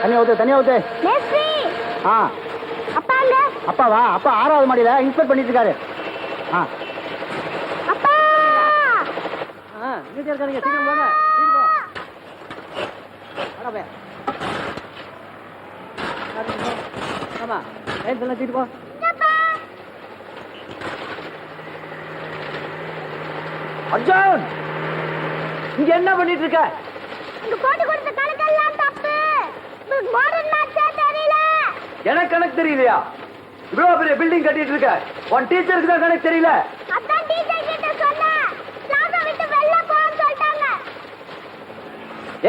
தனியா ஊத்து. அப்பாவா? அப்பா 6வது மாடியில இன்ஸ்பெக்ட் பண்ணிட்டு இருக்காரு. வீட்டுல இருக்காருங்க, சீக்கிரம் போங்க. ஆமா, தூக்கிட்டு போ. அர்ஜுன், இங்க என்ன பண்ணிட்டு இருக்க? எனக்கு கணக்கு தெரியலையா? இவ்வளவு பெரிய பில்டிங் கட்டிட்டு இருக்க, உன் டீச்சருக்கு தான் கணக்கு தெரியல.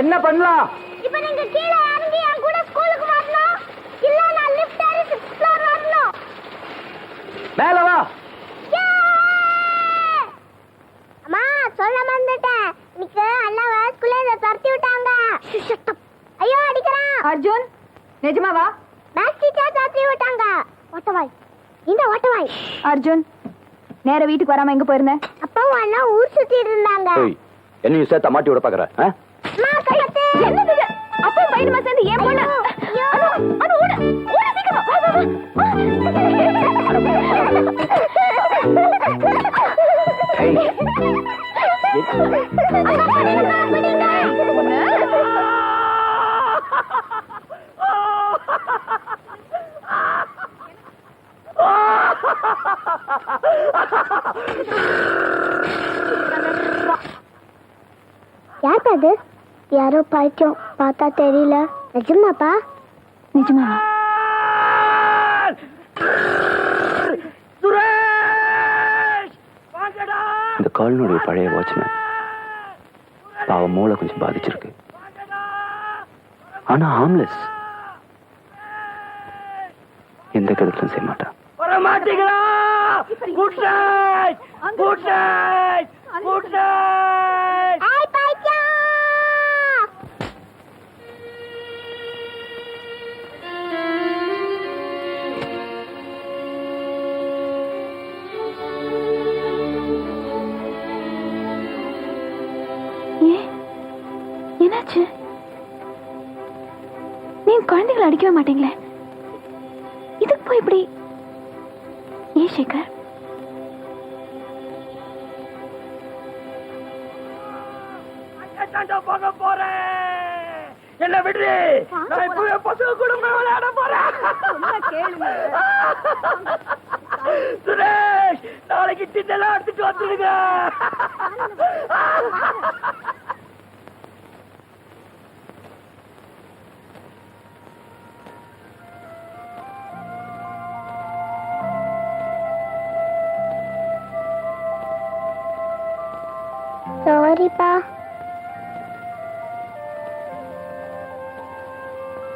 என்ன பண்ணலாம்? இப்ப நீங்க கீழே இறங்கி என் கூட ஸ்கூலுக்கு வரணும், இல்ல நான் லிஃப்ட் ஏறி 6th ஃப்ளோர் வரணும். மேல வா. அம்மா, சொல்ல மறந்துட்டேன். இன்னைக்கு அண்ணாவை ஸ்கூல்ல தரத்தி விட்டாங்க. ஐயோ, அடிக்கறான். அர்ஜுன், நிஜமாவா? மேத்ஸ் டீச்சர் தரத்தி விட்டாங்க. ஓட்டவாய், இந்த ஓட்டவாய். அர்ஜுன், நேர வீட்டுக்கு வராம எங்க போயிருந்த? அப்பாவும் அண்ணா ஊர் சுத்திட்டு இருந்தாங்க. என்னையும் சேர்த்து மாட்டி விட பாக்குற? அப்பா பையனுமா சேர்ந்து ஏன் போன? ஓட யாரு? யாரோ பைத்தியம், பார்த்தா தெரியல. நிஜமாப்பா? நிஜமா? இந்த காலனுடைய பழைய வாட்ச்மேன் பாவம், மூளை கொஞ்சம் பாதிச்சிருக்கு. ஆனா ஹார்ம்லெஸ், எந்த கெடுதலும் செய்ய மாட்டான். என்னாச்சு? நீங்க குழந்தைகளை அடிக்கவே மாட்டீங்களே, இதுக்கு போய் இப்படி? ஏன் சேகர்? போக போறேன், என்ன விடுறே. நான் இப்பவே பசங்க கூட விளையாட போறேன். சுரேஷ், நாளைக்கு டின்னெல்லாம் எடுத்துட்டு வந்துடுங்க. சாரிப்பா,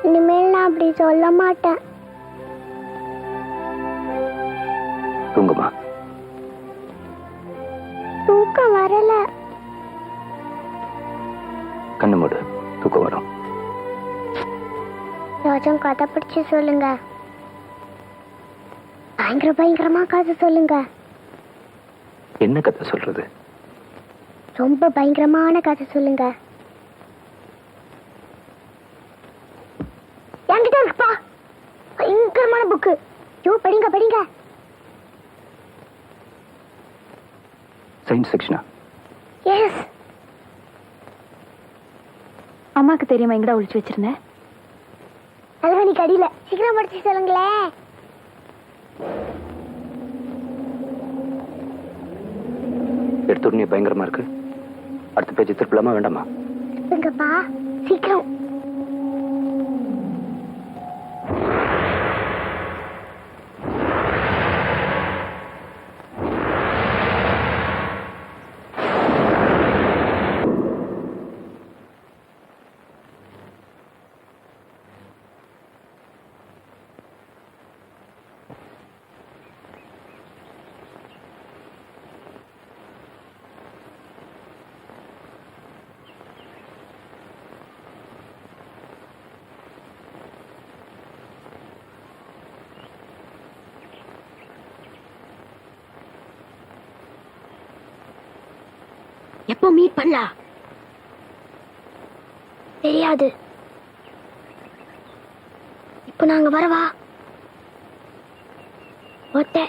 இனிமேல் நான் அப்படி சொல்ல மாட்டேன். தூங்குமா? தூக்கம் வரல. கண்ணு மூடு, தூக்கம் வரும். ஏதாச்சும் கதை பிடிச்சு சொல்லுங்க. பயங்கரமா கதை சொல்லுங்க. என்ன கதை சொல்றது? ரொம்ப பயங்கரமான கதை சொல்லுங்க. என்கிட்ட இருக்குப்பா, பயங்கரமான புக்கு. படிங்க. சயின்ஸ் செக்ஷனா? எஸ். அம்மாக்கு தெரியுமா எங்கடா ஒளிச்சு வச்சிருந்தேன்? அல்வனி கடியில. சீக்கிரம் படிச்சு சொல்லுங்களேன். எடுத்துடனே பயங்கரமா இருக்கு. அடுத்த பேஜ் திருப்பலாமா வேண்டாமா? திருப்புங்கப்பா, சீக்கிரம். எப்போ மீட் பண்ணலாம்? தெரியாது. அப்ப நாங்க வரவா? ஒட்டை.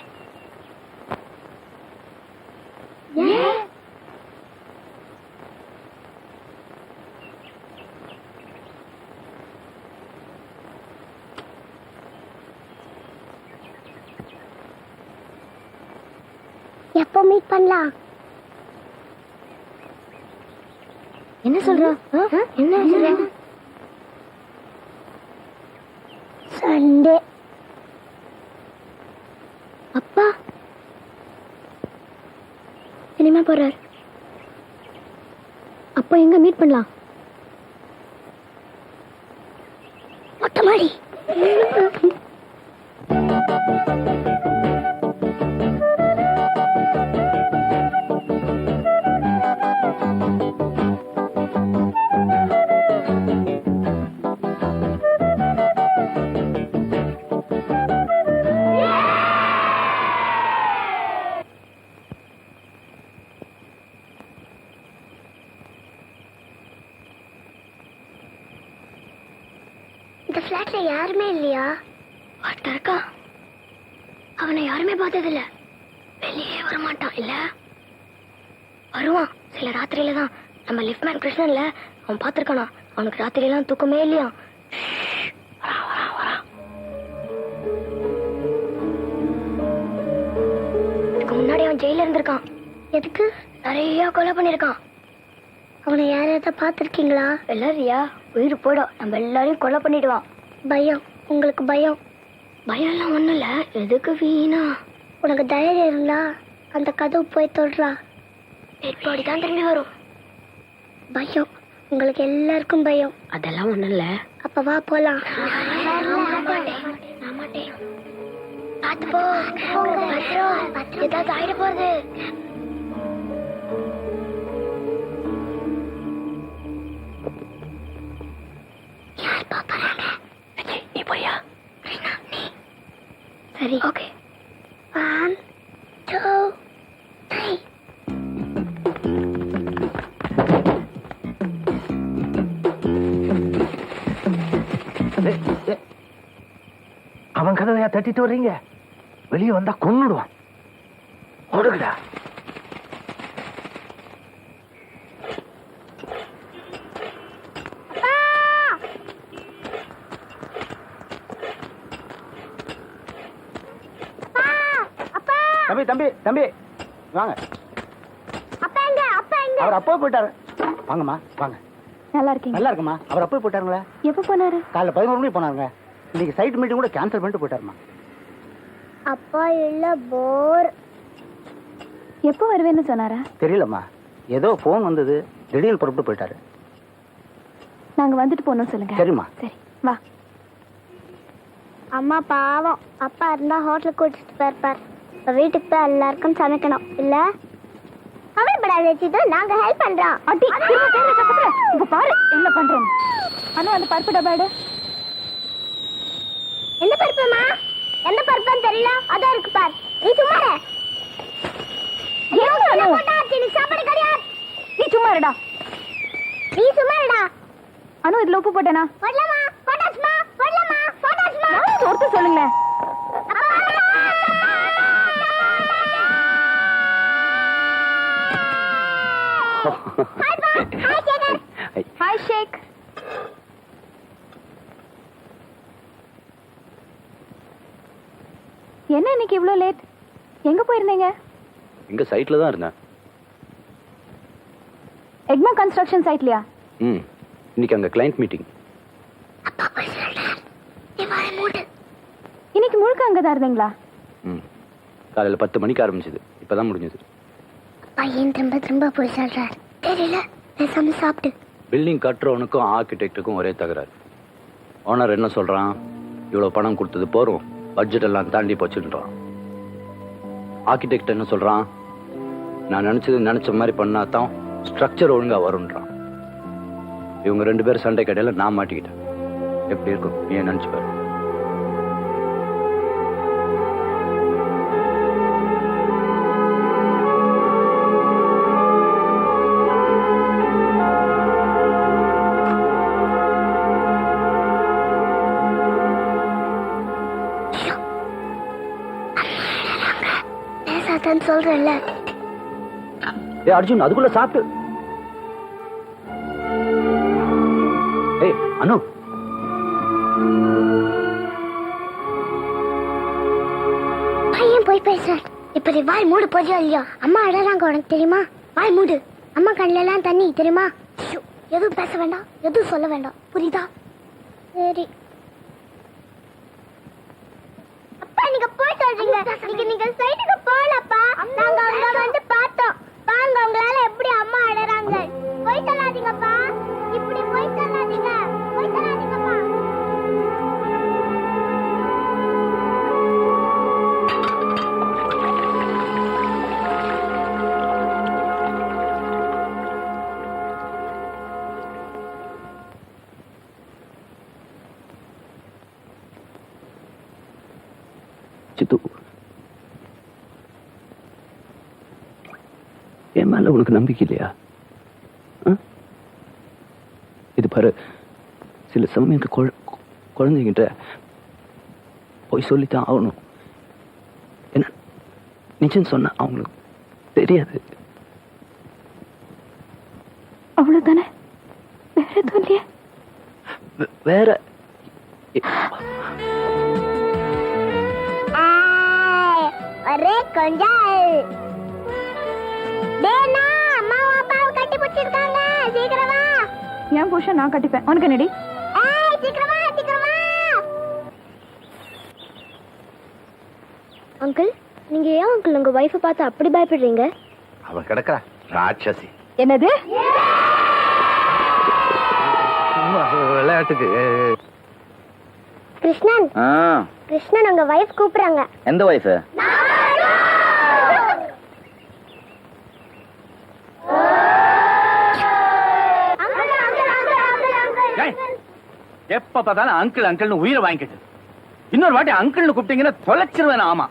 எப்போ மீட் பண்ணலாம்? என்ன சொல்ற? என்ன சொல்ற? சண்டே. அப்பா சினிமா போறார். அப்போ எங்க மீட் பண்ணலாம்? மொட்டை மாடி. இந்த ஃபிளாட்ல யாருமே இல்லையா? ஒருத்தன் இருக்கா. அவனை யாருமே பார்த்ததில்ல. வெளியே வரமாட்டான் இல்ல? வருவான் சில ராத்திரியில தான். நம்ம லிஃப்ட்மேன் கிருஷ்ணன்ல அவன் பார்த்திருக்கானா? அவனுக்கு ராத்திரியெல்லாம் தூக்கமே இல்லையா? இதுக்கு முன்னாடி அவன் ஜெயில இருந்திருக்கான். எதுக்கு? நிறைய கொலை பண்ணிருக்கான். அவனை யாரையாவது பார்த்துருக்கீங்களா? எல்லாரியா உயிர் போயிடும். நம்ம எல்லாரையும் கொலை பண்ணிடுவான். பயம். உங்களுக்கு பயம்? பயம் எல்லாம் ஒண்ணும் இல்ல. எதுக்கு வீணா? உனக்கு தைரியம் இருந்தா அந்த கதவு போய் தொடுறா. டெட் பாடி தான் திரும்பி வரும். பயம். உங்களுக்கு எல்லாருக்கும் பயம். அதெல்லாம் ஒண்ணும் இல்ல. அப்ப வா போலாம். பாத்து போ. ஏதாவது ஆயிட போகுது. யார் பாப்பாங்க? நீ போறியா? சரி. ஓகே. 1 2 3. அவன் கதவையா தட்டிட்டு வர்றீங்க? வெளியே வந்தா கொன்னுடுவான். ஓடுங்கடா. தம்பி தம்பி தம்பி வாங்க. அப்பா எங்க? அப்பா எங்க? அவர் அப்போ போயிட்டாரு. வாங்கம்மா வாங்க. நல்லா இருக்கீங்க? நல்லா இருக்குமா? அவர் அப்போ போயிட்டாருங்களா? எப்போ போனாரு? காலைல 11 மணிக்கு போனாருங்க. இன்னைக்கு சைட் மீட்டிங் கூட கேன்சல் பண்ணிட்டு போயிட்டாருமா. அப்பா இல்ல போர். எப்போ வருவேன்னு சொன்னாரா? தெரியலம்மா. ஏதோ ஃபோன் வந்தது. திடீர்னு புறப்பட்டு போயிட்டாரு. நாங்க வந்துட்டு போனோம் சொல்லுங்க. சரிம்மா. சரி வா. அம்மா பாவம். அப்பா இருந்தா ஹோட்டலுக்கு கூட்டிட்டு போயிருப்பார். இப்ப வீட்டுக்கு போய் எல்லாருக்கும் சமைக்கணும் இல்ல? கவலைப்படாத வச்சுட்டு நாங்க ஹெல்ப் பண்றோம். அடி திரும்ப பேர கத்துற. இப்ப பாரு என்ன பண்றேன். அண்ணா அந்த பருப்பு டப்பா எடு. எந்த பருப்புமா? எந்த பருப்புன்னு தெரியல. அதான் இருக்கு பார். நீ சும்மா இரு. நீ சாப்பாடு கிடையாது. நீ சும்மா இருடா. நீ சும்மா இருடா. அனு இதுல உப்பு போட்டேனா? போடலாமா? போட்டாச்சுமா? போடலாமா? போட்டாச்சுமா? ஒருத்தர் சொல்லுங்க. ஹாய் ஷேக். என்ன இன்னைக்கு இவ்ளோ லேட்? எங்க போயிருந்தீங்க? இங்க சைட்ல தான் இருந்தேன். எக்மா கன்ஸ்ட்ரக்ஷன் சைட்லயா? இன்னைக்கு அங்க கிளையண்ட் மீட்டிங். அப்பா போய் சொல்றார். நீ வாய மூடு. இன்னைக்கு முழுக்க அங்கதான் இருந்தீங்களா? காலையில 10 மணிக்கு ஆரம்பிச்சது. இப்பதான் முடிஞ்சது. அப்பா ஏன் திரும்ப திரும்ப போய் சொல்றார்? தெரியல. பேசாம சாப்பிட்டு. பில்டிங் கட்டுறவனுக்கும் ஆர்கிடெக்டுக்கும் ஒரே தகராறு. ஓனர் என்ன சொல்றான்? இவ்வளவு பணம் கொடுத்தது போறோம், பட்ஜெட் எல்லாம் தாண்டி போச்சுன்றான். ஆர்கிடெக்ட் என்ன சொல்றான்? நான் நினைச்ச மாதிரி பண்ணாதான் ஸ்ட்ரக்சர் ஒழுங்கா வரும்ன்றான். இவங்க 2 பேரும் சண்டை கடையில நான் மாட்டிக்கிட்டேன். எப்படி இருக்கும் நீ நினைச்சு பாரு. மாட்டேன்னு சொல்றேன்ல. ஏய் அர்ஜுன், அதுக்குள்ள சாப்பிட்டு. ஏய் அனு, பையன் போய் பேசுறேன். இப்ப நீ வாய் மூடு போறியா இல்லையா? அம்மா அழறாங்க, உனக்கு தெரியுமா? வாய் மூடு. அம்மா கண்ணுல எல்லாம் தண்ணி தெரியுமா? ஐயோ, எதுவும் பேச வேண்டாம், எதுவும் சொல்ல வேண்டாம், புரியுதா? சரி. அப்பா நீங்க போய் சொல்றீங்க. நீங்க சைடுக்கு போலப்பா. நாங்க அங்க வந்து பார்த்தோம். பாருங்க உங்களால எப்படி அம்மா அழறாங்க. போய் சொல்லாதீங்கப்பா. இப்படி போய் சொல்லாதீங்க. போய் சொல்லாதீங்கப்பா. சித்து, என் மேல உனக்கு நம்பிக்கை இல்லையா? இது பாரு, சில சமயம் குழந்தைகிட்ட போய் சொல்லித்தான் ஆகணும். என்ன நிச்சயம் சொன்ன அவங்களுக்கு தெரியாது. அவ்வளவுதானே, வேற எதுவும் இல்லையா? வேற அரே கொஞ்சம் டேனா அம்மா அப்பாவை கட்டி பிடிச்சிருக்காங்க. சீக்கிரம் வா. என் புருஷன் நான் கட்டிப்பேன், உனக்கு என்னடி? ஏய் சீக்கிரம் வா, சீக்கிரம் வா. அங்கிள், நீங்க ஏன் அங்கிள் உங்க வைஃபை பார்த்து அப்படி பயப்படுறீங்க? அவன் கிடக்குறா ராட்சசி. என்னது? சும்மா விளையாட்டுக்கு. கிருஷ்ணன், கிருஷ்ணன் உங்க வைஃப் கூப்பிடுறாங்க. எந்த வயசு? எப்ப பார்த்தாலும் அங்கிள் அங்கிள்னு உயிரை வாங்கிக்கிட்டு இன்னொரு வாட்டி அங்கிள்னு கூப்பிட்டீங்கன்னா தொலைச்சிருவேன். ஆமா,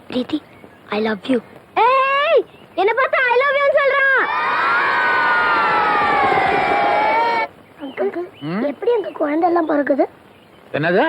பிரீத்தி, ஐ லவ் யூ. ஏய், என்ன பார்த்தா ஐ லவ் யூ சொல்றான். அங்கிள், எப்படி அங்க குழந்தை எல்லாம் பிறகுது? என்னது?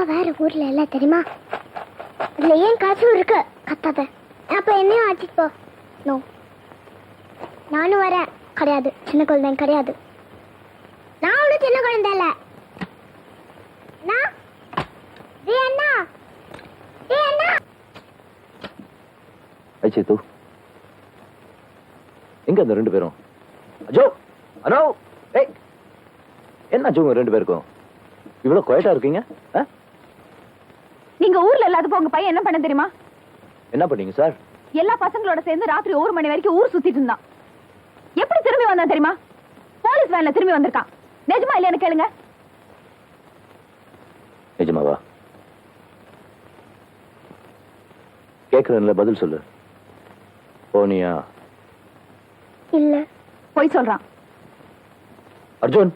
வேற ஊர்ல எல்லாம் தெரியுமா? இதுல ஏன் காசும் இருக்கு, கத்தாத. அப்ப என்னையும் ஆச்சிட்டு போ. நோ, நானும் வரேன். கிடையாது, சின்ன குழந்தை கிடையாது. நான் ஒன்னும் சின்ன குழந்தை இல்ல. சித்து, எங்க அந்த ரெண்டு பேரும்? அஜோ, அனோ, ஏய், என்ன அஜோ ரெண்டு பேருக்கும் இவ்வளவு குவைட்டா இருக்கீங்க? நீங்க ஊர்ல இல்லாதப்போ உங்க பையன் என்ன பண்ண தெரியுமா? என்ன பண்ணீங்க சார்? எல்லா பசங்களோட சேர்ந்து ராத்திரி 1 மணி வரைக்கும் ஊர் சுத்திட்டு இருந்தான். எப்படி திரும்பி வந்தான் தெரியுமா? போலீஸ் வேன்ல திரும்பி வந்திருக்கான். நிஜமா இல்லையான்னு கேளுங்க. நிஜமாவா? கேக்குறேன்ல, பதில் சொல்லு. போனியா? இல்ல. போய் சொல்றான். அர்ஜுன்,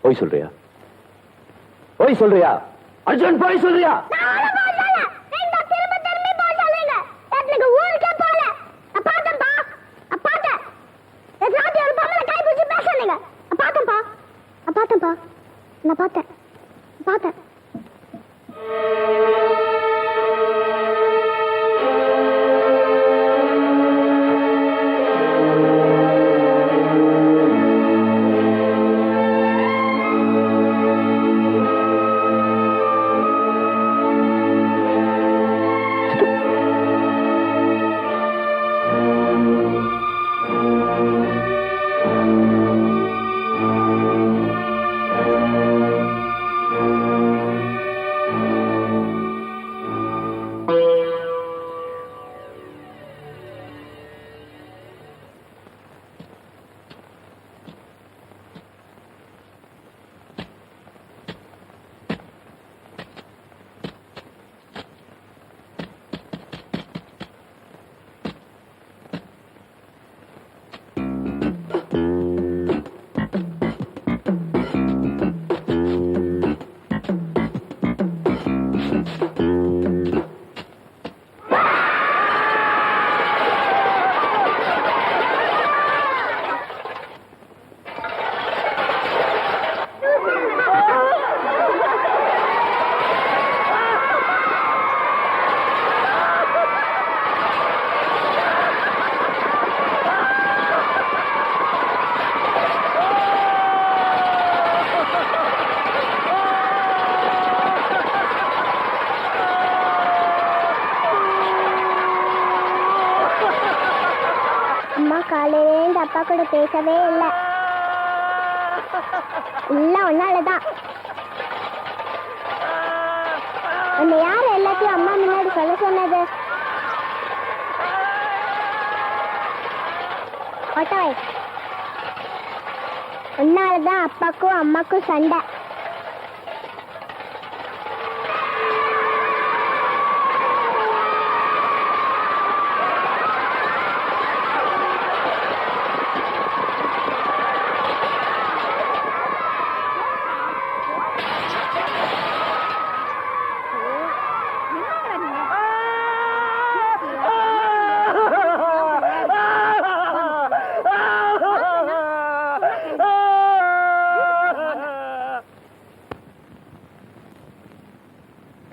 போய் சொல்றியா? போய் சொல்றியா? அர்ஜுன், போய் சொல்றியா? நான் பார்த்தேன். கூட பேசவே இல்லை. எல்லாம் ஒன்னாலதான். அந்த யார் எல்லாத்தையும் அம்மா முன்னாடி சொல்ல சொன்னது? ஒட்டவை, உன்னாலதான் அப்பாக்கும் அம்மாக்கும் சண்டை.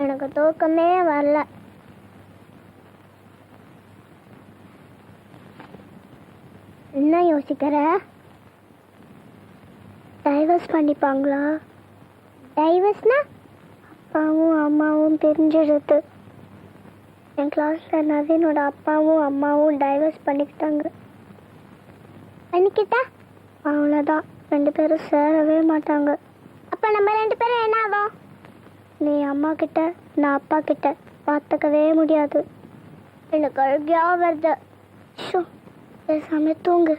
எனக்கு தூக்கமே வரல. என்ன யோசிக்கிற? டைவர்ஸ் பண்ணிப்பாங்களா? டைவர்ஸ்னா அப்பாவும் அம்மாவும் பிரிஞ்சிடுது. என் கிளாஸ்ல நவீனோட அப்பாவும் அம்மாவும் டைவர்ஸ் பண்ணிக்கிட்டாங்க. பண்ணிக்கிட்டா அவ்வளோதான், 2 பேரும் சேரவே மாட்டாங்க. அப்போ நம்ம 2 பேரும் என்ன ஆகும்? நீ அம்மா கிட்ட, நான் அப்பா கிட்ட பார்த்துக்கவே முடியாது. எனக்கு அழுகையா வருது. ஷோ, பேசாம தூங்கு.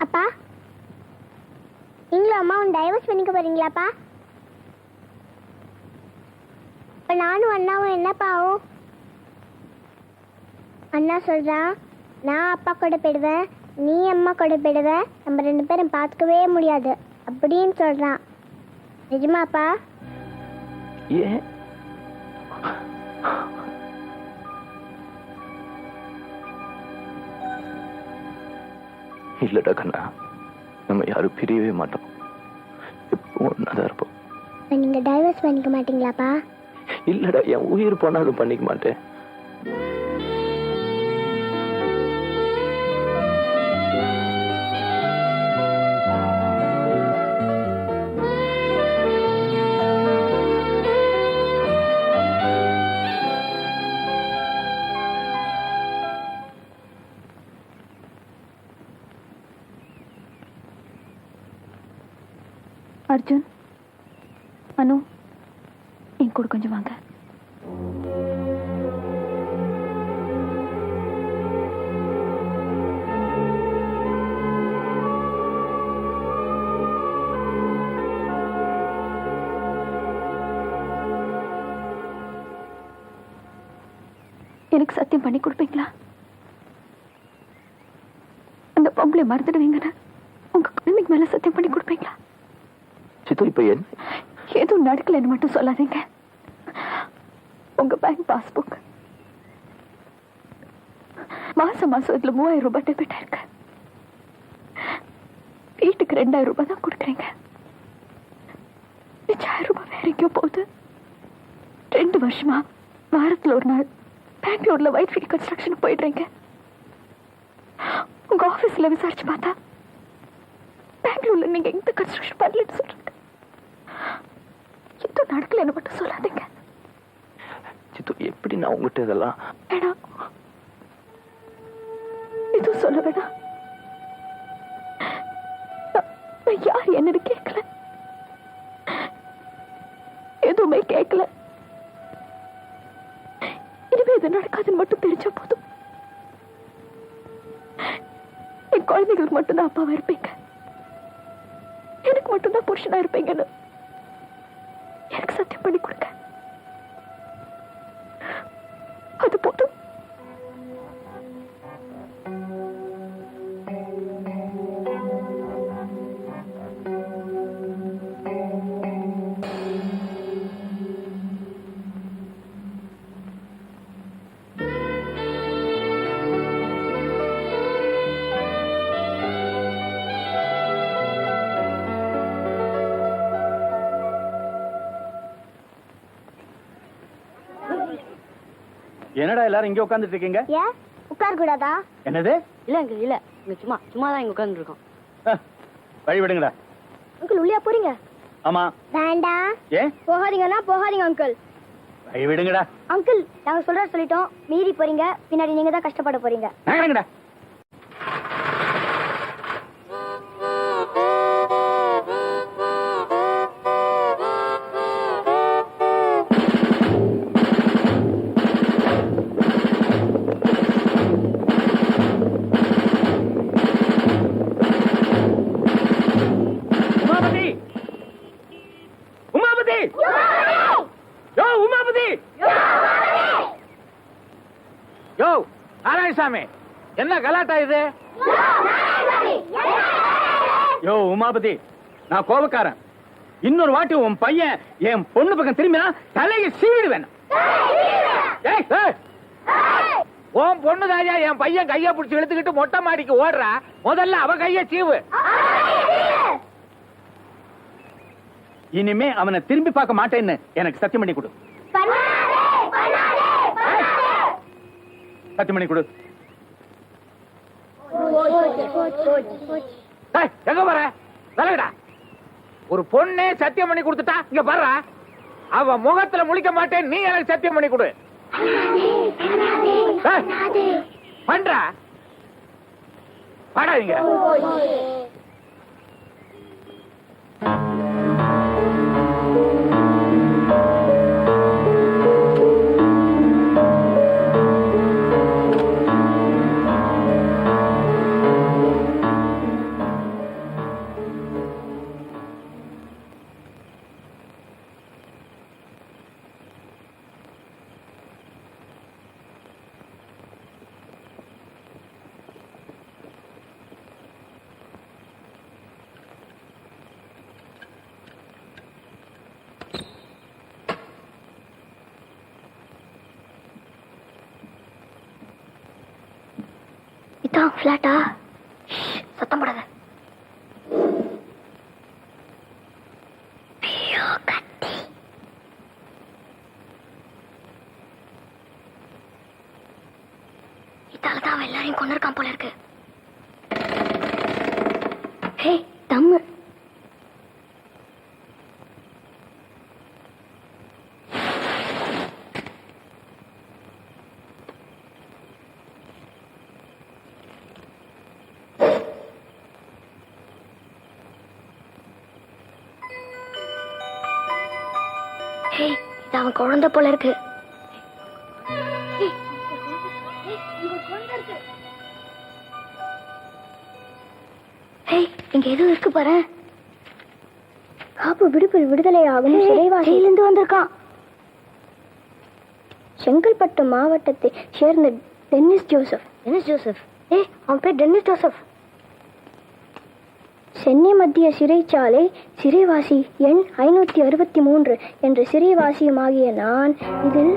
அப்பா, நீங்களும் அம்மாவும் டைவர்ஸ் பண்ணிக்க போறீங்களாப்பா? இப்ப நானும் அண்ணாவும் என்னப்பா ஆகும்? அண்ணா சொல்றான், நான் அப்பா கூட போயிடுவேன், நீ அம்மா கூட போயிடுவ, நம்ம 2 பேரும் பார்த்துக்கவே முடியாது அப்படின்னு சொல்றான். நிஜமாப்பா? ஏன்? இல்லடா கண்ணா, நம்ம யாரும் பிரியவே மாட்டோம், எப்பவும் ஒன்னாதான் இருப்போம். நீங்க டைவர்ஸ் பண்ணிக்க மாட்டீங்களாப்பா? இல்லடா, என் உயிர் போனாலும் பண்ணிக்க மாட்டேன். அர்ஜுன், அனு, என் கூட கொஞ்சம் வாங்க. எனக்கு சத்தியம் பண்ணி கொடுப்பீங்களா? அந்த பொம்பளை மறந்துடுவீங்கன்னு உங்க குழந்தைக்கு மேல சத்தியம் பண்ணி கொடுப்பீங்களா? சித்து, இப்ப என்ன? எதுவும் நடக்கலன்னு மட்டும் சொல்லாதீங்க. உங்க பேங்க் பாஸ்புக் மாசம் இதுல 3000 ரூபாய் டெபிட் ஆயிருக்கு. வீட்டுக்கு 2000 ரூபாய் தான் கொடுக்குறீங்க. 1000 ரூபாய் வேற எங்கேயோ போகுது. 2 வருஷமா வாரத்துல ஒரு நாள் பெங்களூர்ல ஒயிட் ஃபீல்ட் கன்ஸ்ட்ரக்ஷன் போயிடுறீங்க. உங்க ஆபீஸ்ல விசாரிச்சு பார்த்தா பெங்களூர்ல நீங்க எந்த கன்ஸ்ட்ரக்ஷன் பண்ணலன்னு சொல்றீங்க. எதுவும் நடக்கலன்னு மட்டும் சொல்லாதீங்க. சித்து, எப்படி நான் உங்ககிட்ட இதெல்லாம்? வேணாம், எதுவும் சொல்ல வேணாம். நான் யார் என்னன்னு கேட்கல, எதுவுமே கேட்கல. இனிமே இது நடக்காதுன்னு மட்டும் தெரிஞ்சா போதும். என் குழந்தைகளுக்கு மட்டும்தான் அப்பாவா இருப்பீங்க, எனக்கு மட்டும்தான் புருஷனா இருப்பீங்கன்னு எனக்கு சத்தியம் பண்ணி கொடுங்க. அது போதும். என்னடா எல்லாரும் இங்க உட்கார்ந்துட்டு இருக்கீங்க? ஏன் உட்கார கூடாதா? என்னது? இல்ல அங்கிள், இல்ல இங்க சும்மா தான் இங்க உட்கார்ந்து இருக்கோம். வழி விடுங்கடா. அங்கிள் உள்ளே போறீங்க? ஆமா. வேண்டாம். ஏன்? போகாதீங்கன்னா போகாதீங்க அங்கிள். கை விடுங்கடா. அங்கிள் நாங்க சொல்லிட்டோம், மீறி போறீங்க, பின்னாடி நீங்க தான் கஷ்டப்பட போறீங்க. நகருங்கடா. உமாபதி! உமாபதி! யோ உமாபதி! யோ நாராயணசாமி, என்ன கலாட்டா இது? யோ உமாபதி, நான் கோபக்காரன். இன்னொரு வாட்டி உன் பையன் என் பொண்ணு பக்கம் திரும்பினா தலையை சீவிடுவேன். உன் பொண்ணு தாயா என் பையன் கைய பிடிச்சி இழுத்துக்கிட்டு மொட்டை மாடிக்கு ஓடுறா. முதல்ல அவ கைய சீவு. இனிமே அவனை திரும்பி பார்க்க மாட்டேன்னு எனக்கு சத்தியம் பண்ணி கொடு. சத்தியம் பண்ணி கொடு. எங்க போற? விலகுடா. ஒரு பொண்ணே சத்தியம் பண்ணி கொடுத்துட்டா இங்க பாரு. அவ முகத்துல முழிக்க மாட்டேன், நீ எனக்கு சத்தியம் பண்ணி கொடு. பண்றா பாடாதீங்க. இதான் பிளாட்டா? சத்தம் போடாத. இதாலதான் அவன் எல்லாரையும் கொண்டிருக்கான் போல இருக்கு. ஹே தம்மு. அவன் குழந்தை போல இருக்கு. இங்க எதுவும் இருக்கு பாரு. காப்பு விடுப்பில் விடுதலை ஆகும் சிறைவாசியிலிருந்து வந்திருக்கான். செங்கல்பட்டு மாவட்டத்தை சேர்ந்த டென்னிஸ் ஜோசப். அவன் பேர் டென்னிஸ் ஜோசப். சென்னை மத்திய சிறைச்சாலை சிறைவாசி எண் 563 என்ற சிறைவாசியுமாகிய நான் இதில்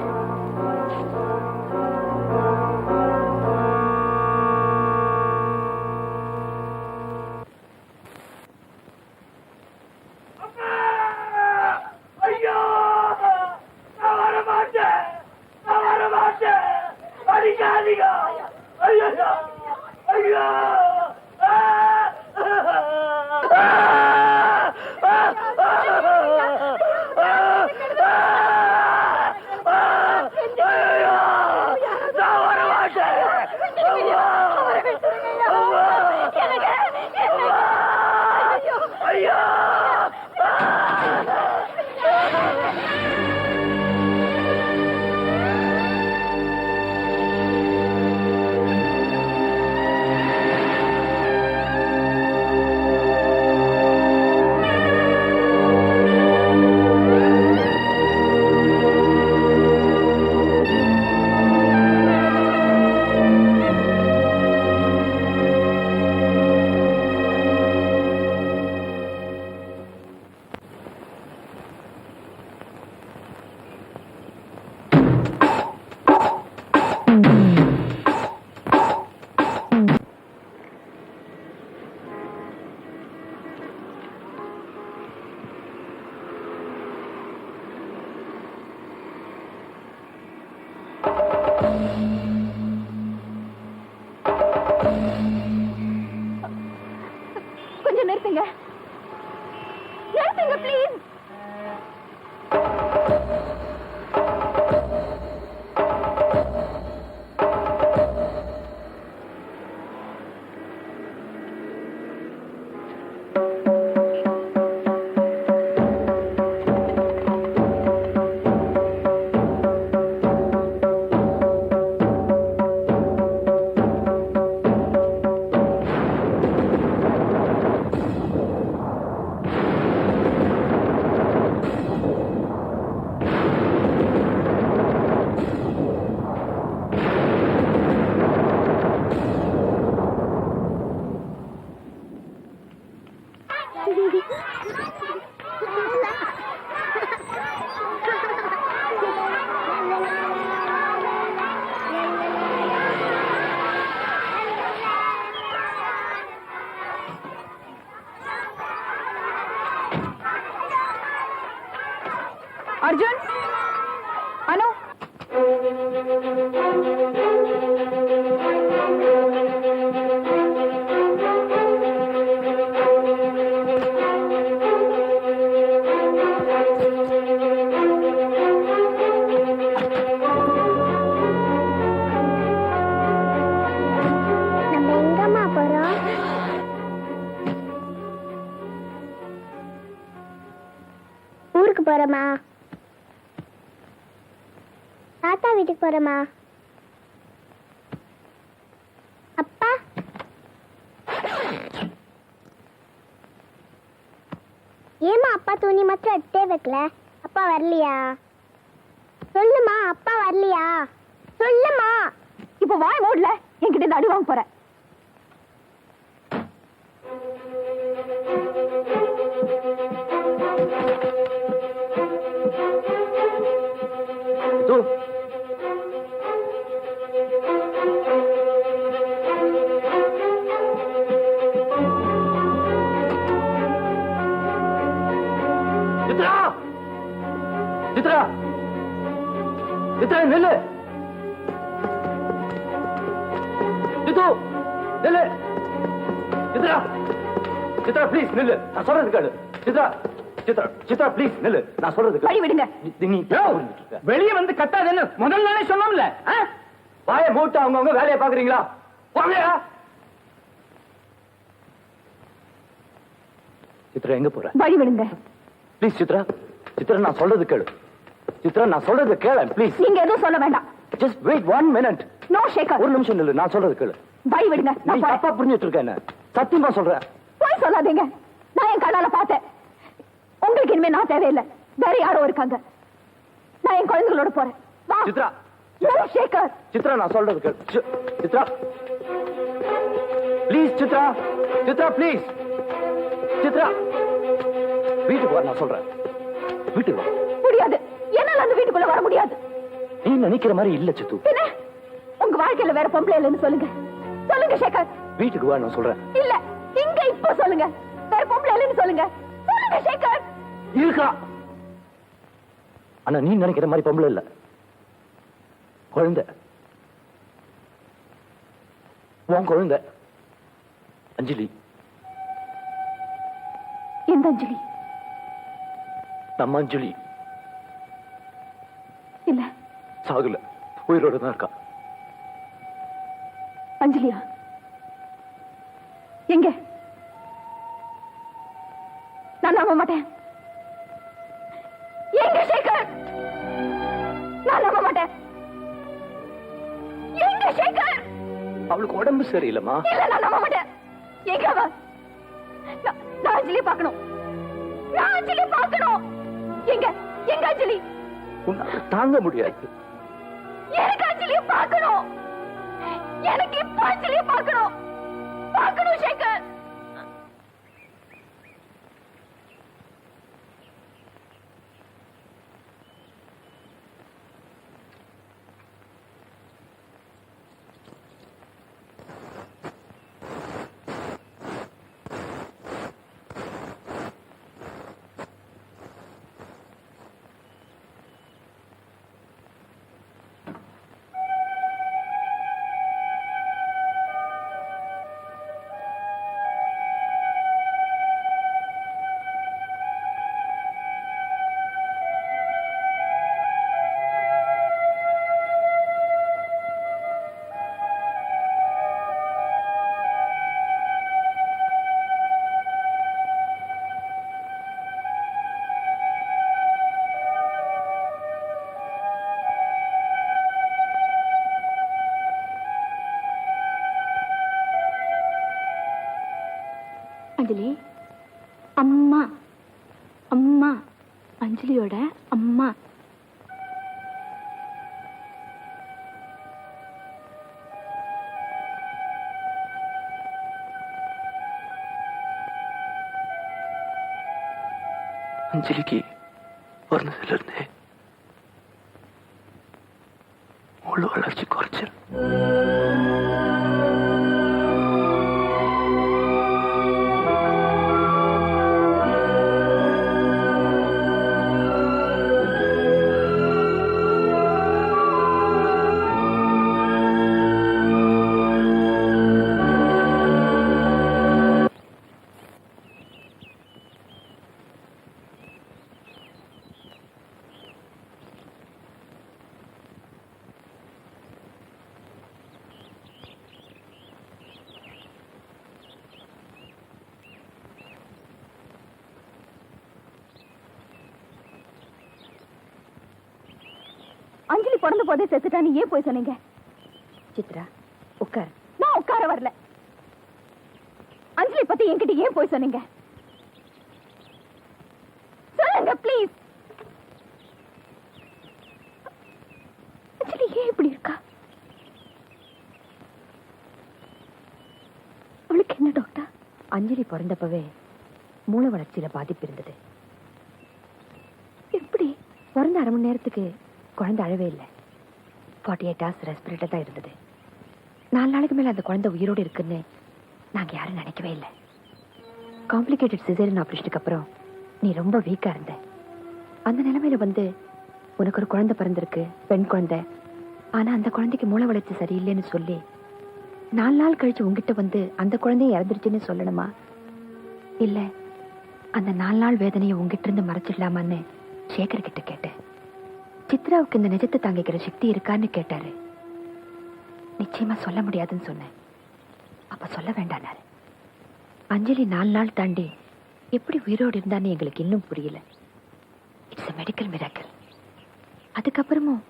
கொஞ்சம் நிறுத்துங்க, நிறுத்துங்க ப்ளீஸ். அனு நம்ம எங்கம்மா போறோம்? ஊருக்கு போறோமா? தாத்தா வீட்டுக்கு போறோமா? அப்பா ஏமா அப்பா துணி மாத்திரம் எடுத்தே வைக்கல? அப்பா வரலையா? சொல்லுமா, அப்பா வரலையா? சொல்லுமா. இப்ப வாய் மூடல, என்கிட்ட இந்த அடி வாங்க போற. தூ. சித்ரா சித்ரா சித்ரா நில்லு. சித்து நில்லு. சித்ரா சித்ரா ப்ளீஸ் நில்லு, நான் சொல்றது கேளு. சித்ரா சித்ரா சித்ரா ப்ளீஸ் நில்லு, நான் சொல்றது கேளு. வழி விடுங்க. வெளியே வந்து கத்தாதுன்னு முதல் நாளே சொன்னோம்ல. வாய மூட்டு அவங்கவங்க வேலையை பாக்குறீங்களா? போங்கயா. சித்ரா எங்க போற? வழி விடுங்க. ப்ளீஸ் சித்ரா சித்ரா நான் சொல்றது கேளு. சித்ரா நான் சொல்றது கேளு ப்ளீஸ். நீங்க எதுவும் சொல்ல வேண்டாம். Just wait 1 minute. No Shekar. ஒரு நிமிஷம் நில்லு, நான் சொல்றது கேளு. வழி விடுங்க. நீ நான் போறேன். தப்பா புரிஞ்சிட்டு இருக்க என்ன? சத்தியமா சொல்றேன். போய் சொல்லாதீங்க. நான் என் கண்ணால பார்த்தேன். உங்களுக்கு இனிமே நான் தேவையில்லை. வேற யாரோ இருக்காங்க. நான் என் குழந்தைகளோட போறேன். வா. சித்ரா நோ ஷேகர். சித்ரா நான் சொல்றது கேளு. சித்ரா ப்ளீஸ். சித்ரா சித்ரா ப்ளீஸ். சித்ரா வீட்டுக்கு வா, நான் சொல்றேன். வீட்டுக்கு வா. முடியாது. என்னால அந்த வீட்டுக்குள்ள வர முடியாது. நீ நினைக்கிற மாதிரி இல்ல சித்து. என்ன? உங்க வாழ்க்கையில வேற பொம்பளை இல்லைன்னு சொல்லுங்க. சொல்லுங்க ஷேகர். வீட்டுக்கு வா, நான் சொல்றேன். இல்ல, இங்க இப்ப சொல்லுங்க. வேற பொம்பளை இல்லைன்னு சொல்லுங்க. சொல்லுங்க ஷேகர். இருக்கா? ஆனா நீ நினைக்கிற மாதிரி பொம்பளை இல்ல, குழந்தை. உன் குழந்தை அஞ்சலி. எந்த அஞ்சலி? நம்ம அஞ்சலி இல்ல, சாகுல, உயிரோட தான் இருக்கா. அஞ்சலியா? எங்க? நான் நம்ப மாட்டேன். எங்க ஷேகர்? நான் நம்ப மாட்டேன். எங்க ஷேகர்? அவளுக்கு உடம்பு சரியில்லைமா. இல்ல, நான் நம்ப மாட்டேன். எங்க அவ? நான் அஞ்சலி பார்க்கணும். நான் அஞ்சலி பார்க்கணும். எங்க? எங்க அஞ்சலி? உன்னால தாங்க முடியாது. எனக்கு அஞ்சலியை பார்க்கணும். எனக்கு இப்ப அஞ்சலியை பார்க்கணும். பார்க்கணும் ஷேகர். அஞ்சலி அம்மா. அம்மா அஞ்சலியோட அம்மா. அஞ்சலிக்கு பிறந்ததுல இருந்தே முழு வளர்ச்சி குறைச்சல். பிறந்த போதே செத்துட்டான்னு ஏன் போய் சொன்னீங்க? சித்ரா உட்கார். நான் உட்கார வரல. அஞ்சலி பத்தி என்கிட்ட ஏன் போய் சொன்னீங்க? சொல்லுங்க ப்ளீஸ். அஞ்சலி ஏன் இப்படி இருக்கா? அவளுக்கு என்ன டாக்டர்? அஞ்சலி பிறந்தப்பவே மூளை வளர்ச்சியில பாதிப்பு இருந்தது. எப்படி? பிறந்த அரை மணி நேரத்துக்கு குழந்தை அழவே இல்லை. 48 hours ரெஸ்பிரேட்டர் தான் இருந்தது. 4 நாளைக்கு மேல அந்த குழந்தை உயிரோடு இருக்குன்னு நாங்க யாரும் நினைக்கவே இல்லை. காம்ப்ளிகேட்டட் சிசேரியன் ஆபரேஷனுக்கு அப்புறம் நீ ரொம்ப வீக்கா இருந்த. அந்த நிலைமையில வந்து உனக்கு ஒரு குழந்தை பிறந்திருக்கு, பெண் குழந்தை. ஆனா அந்த குழந்தைக்கு மூளை வளர்ச்சி சரியில்லைன்னு சொல்லி 4 நாள் கழிச்சு உங்ககிட்ட வந்து அந்த குழந்தைய இறந்துருச்சுன்னு சொல்லணுமா? இல்ல அந்த 4 நாள் வேதனையை உங்ககிட்ட இருந்து மறைச்சிடலாமான்னு சேகர் கிட்ட கேட்டேன். சித்ராவுக்கு இந்த நிஜத்தை தாங்கிக்கிற சக்தி இருக்கான்னு கேட்டாரு. நிச்சயமா சொல்ல முடியாதுன்னு சொன்னேன். அப்ப சொல்ல வேண்டானாரு. அஞ்சலி 4 நாள் தாண்டி எப்படி உயிரோடு இருந்தான்னு எங்களுக்கு இன்னும் புரியல. It's a medical miracle. அதுக்கப்புறமும்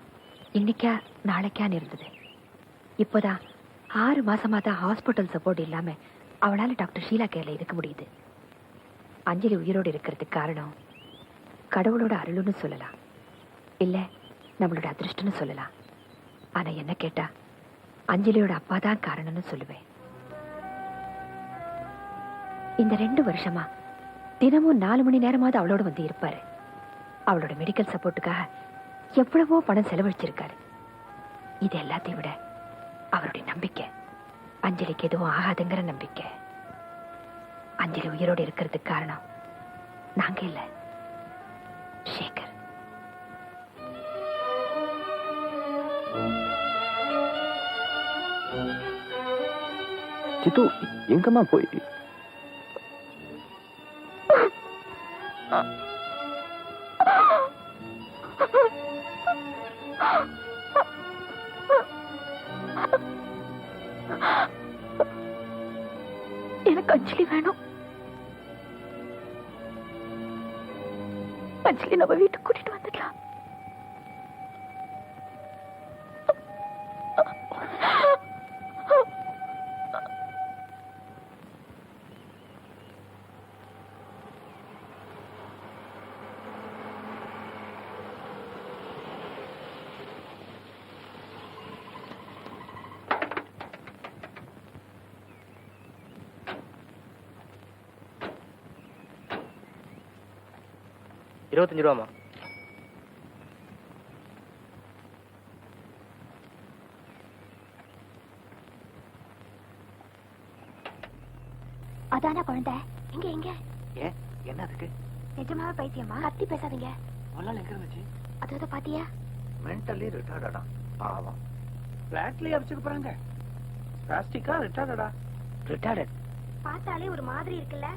இன்னைக்கா நாளைக்கான்னு இருந்தது. இப்போதான் 6 மாசமா தான் ஹாஸ்பிட்டல் சப்போர்ட் இல்லாம அவளால டாக்டர் ஷீலா கேர்ல இருக்க முடியுது. அஞ்சலி உயிரோடு இருக்கிறதுக்கு காரணம் கடவுளோட அருள்னு சொல்லலாம், இல்ல நம்மளோட அதிர்ஷ்டம்னு சொல்லலாம். ஆனா என்ன கேட்டா அஞ்சலியோட அப்பா தான் காரணம்னு சொல்லுவேன். இந்த 2 வருஷமா தினமும் 4 மணி நேரமாவது அவளோட வந்து இருப்பாரு. அவளோட மெடிக்கல் சப்போர்ட்டுக்காக எவ்வளவோ பணம் செலவழிச்சிருக்காரு. இது எல்லாத்தையும் விட அவருடைய நம்பிக்கை, அஞ்சலிக்கு எதுவும் ஆகாதுங்கிற நம்பிக்கை. அஞ்சலி உயிரோடு இருக்கிறதுக்கு காரணம் நாங்க இல்ல, சேகர். சித்து எங்கம்மா போய்? எனக்கு அஞ்சலி வேணும். அஞ்சலி நம்ம வீட்டுக்கு கூட்டிட்டு வந்துடலாம். ₹25. அதான குழந்தை. எங்க எங்க? ஏன் என்ன அதுக்கு? நிஜமாவே பைத்தியமா? கத்தி பேசாதீங்க. முதல்ல எங்க இருந்துச்சு? அதோ பாத்தியா? மென்டலி ரிட்டார்டா. பாவம். பிளாட்லயே அடிச்சுக்க போறாங்க. பிளாஸ்டிக்கா ரிட்டார்டா? ரிட்டார்டட். பார்த்தாலே ஒரு மாதிரி இருக்குல்ல?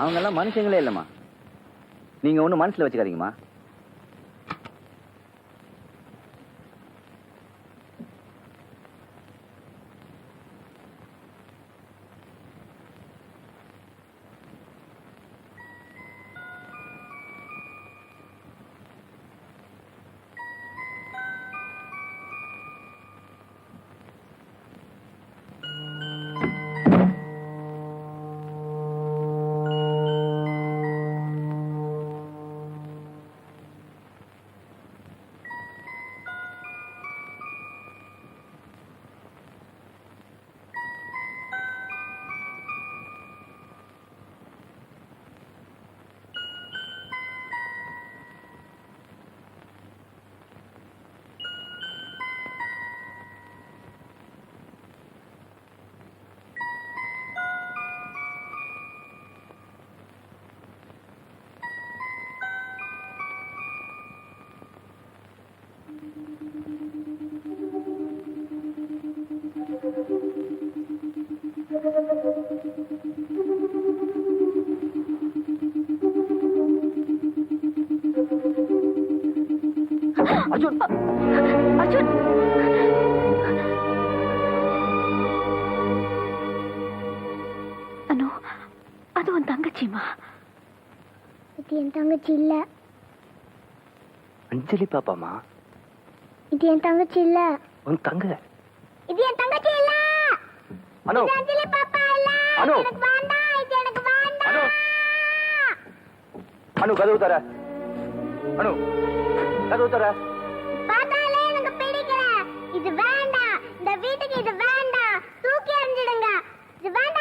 அவங்க எல்லாம் மனுஷங்களே இல்லம்மா. நீங்க ஒன்றும் மனசுல வச்சுக்காதீங்கம்மா. அர்ஜுன், அர்ஜுன், அனு, அது உன் தங்கச்சிமா? இது என் தங்கச்சி இல்ல. அஞ்சலி பாப்பாமா? இது என் தங்கச்சி இல்ல. உன் தங்க. இது என் தங்கச்சி இல்ல. அனு. இது அஞ்சலி பாப்பா இல்ல. அனு. எனக்கு வேண்டாம். இது எனக்கு வேண்டாம். அனு. அனு கதவு தர. அனு கதவு தர. பார்த்தாலே எனக்கு பிடிக்கல. இது வேண்டாம். இந்த வீட்டுக்கு இது வேண்டாம். தூக்கி எறிஞ்சிடுங்க. இது வேண்டாம்.